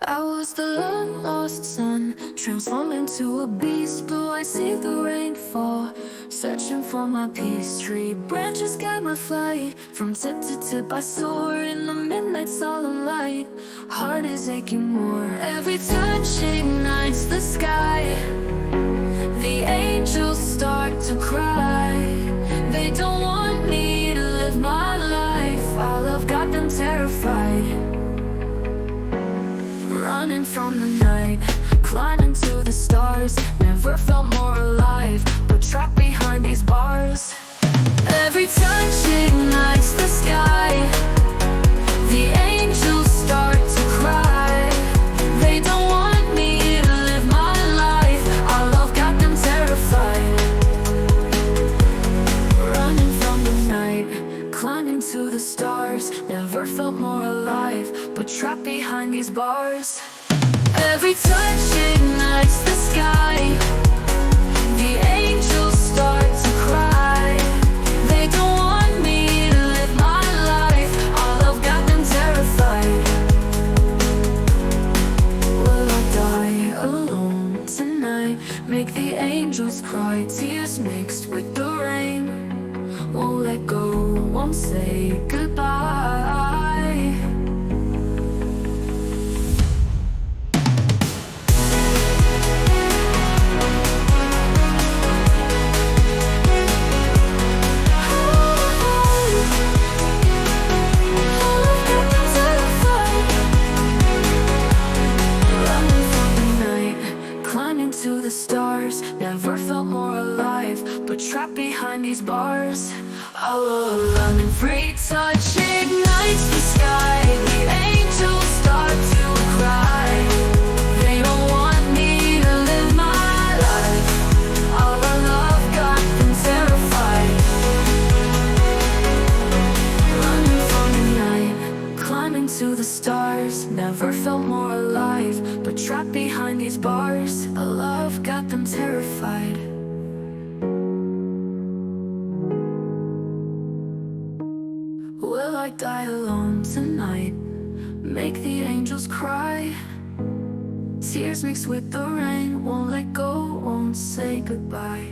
I was the long lost son, transformed into a beast. Blue eyes see the rain fall, searching for my peace. Tree branches guide my flight, from tip to tip I soar in the midnight solemn light. Heart is aching more, every touch ignites the sky. The angels start to cry, they don't want me to live my life. Our love got them terrified. Running from the night, climbing to the stars. Never felt more alive, but trapped behind these bars. Every touch ignites the sky. The angels start to cry, they don't want me to live my life. Our love got them terrified. Running from the night, climbing to the stars. Never felt more alive, but trapped behind these bars. Every touch ignites the sky. The angels start to cry, they don't want me to live my life. Our love got them terrified. Will I die alone tonight? Make the angels cry, tears mixed with the rain. Won't let go, won't say goodbye. To the stars, never felt more alive, but trapped behind these bars. Our love running free, touch ignites the sky. The angels start to cry, they don't want me to live my life. Our love got them terrified. Running from the night, climbing to the stars. Never felt more alive, but trapped behind these bars. Our love got them terrified. Will I die alone tonight? Make the angels cry, tears mixed with the rain. Won't let go, won't say goodbye.